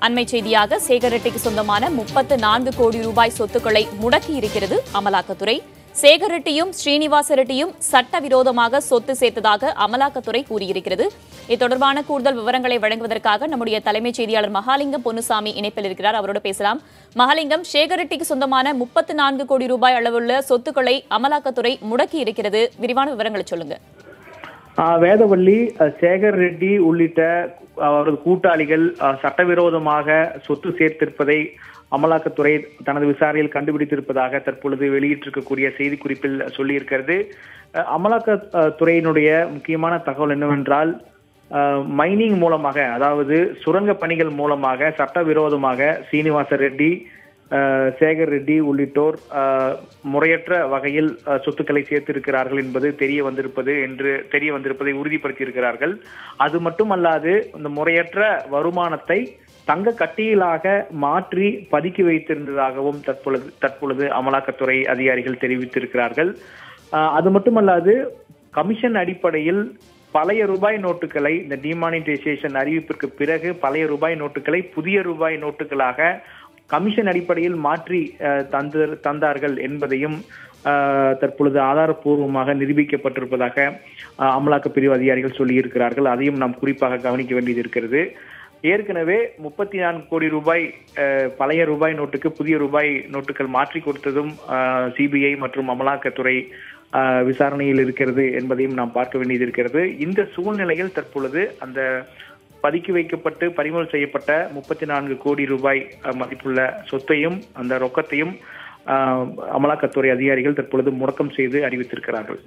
அண்மை செய்தியாக சேகர் ரெட்டிக்கு சொந்தமான 34 கோடி ரூபாய் சொத்துக்களை முடக்கியிருக்கிறது அமலாக்கத்துறை. சேகர் ரெட்டியும் ஸ்ரீனிவாச ரெட்டியும் சட்டவிரோதமாக சொத்து சேர்த்ததாக அமலாக்கத்துறை கூறியிருக்கிறது. இது தொடர்பான கூடுதல் விவரங்களை வழங்குவதற்காக நம்முடைய தலைமைச் செய்தியாளர் மகாலிங்கம் பொன்னுசாமி இணைப்பில் இருக்கிறார். அவரோடு பேசலாம். மகாலிங்கம், சேகர் ரெட்டிக்கு சொந்தமான 34 கோடி ரூபாய் அளவுள்ள சொத்துக்களை அமலாக்கத்துறை முடக்கி இருக்கிறது. விரிவான விவரங்களை சொல்லுங்க. வேதவள்ளி, சேகர் ரெட்டி உள்ளிட்ட அவரது கூட்டாளிகள் சட்டவிரோதமாக சொத்து சேர்த்திருப்பதை அமலாக்கத்துறை தனது விசாரணையில் கண்டுபிடித்திருப்பதாக தற்பொழுது வெளியிட்டிருக்கக்கூடிய செய்திக்குறிப்பில் சொல்லியிருக்கிறது. அமலாக்கத்துறையினுடைய முக்கியமான தகவல் என்னவென்றால், மைனிங் மூலமாக, அதாவது சுரங்க பணிகள் மூலமாக சட்டவிரோதமாக ஸ்ரீனிவாச ரெட்டி, சேகர் ரெட்டி உள்ளிட்டோர் முறையற்ற வகையில் சொத்துக்களை சேர்த்திருக்கிறார்கள் என்பது தெரிய வந்திருப்பதை உறுதிப்படுத்தியிருக்கிறார்கள். அது மட்டுமல்லாது இந்த முறையற்ற வருமானத்தை தங்க கட்டியலாக மாற்றி பதுக்கி வைத்திருந்ததாகவும் தற்பொழுது அமலாக்கத்துறை அதிகாரிகள் தெரிவித்திருக்கிறார்கள். அது மட்டுமல்லாது கமிஷன் அடிப்படையில் பழைய ரூபாய் நோட்டுகளை, இந்த டிமானிட்டைசேஷன் அறிவிப்பிற்கு பிறகு பழைய ரூபாய் நோட்டுகளை புதிய ரூபாய் நோட்டுகளாக கமிஷன் அடிப்படையில் மாற்றி தந்தார்கள் என்பதையும் தற்பொழுது ஆதாரப்பூர்வமாக நிரூபிக்கப்பட்டிருப்பதாக அமலாக்க பிரிவு அதிகாரிகள் சொல்லியிருக்கிறார்கள். அதையும் நாம் குறிப்பாக கவனிக்க வேண்டியது இருக்கிறது. ஏற்கனவே 34 கோடி ரூபாய் பழைய ரூபாய் நோட்டுக்கு புதிய ரூபாய் நோட்டுகள் மாற்றி கொடுத்ததும் சிபிஐ மற்றும் அமலாக்கத்துறை விசாரணையில் இருக்கிறது என்பதையும் நாம் பார்க்க வேண்டியது இருக்கிறது. இந்த சூழ்நிலையில் தற்பொழுது அந்த பதுக்கி வைக்கப்பட்டு பறிமுதல் செய்யப்பட்ட 34 கோடி ரூபாய் மதிப்புள்ள சொத்தையும் அந்த ரொக்கத்தையும் அமலாக்கத்துறை அதிகாரிகள் தற்பொழுது முடக்கம் செய்து அறிவித்திருக்கிறார்கள்.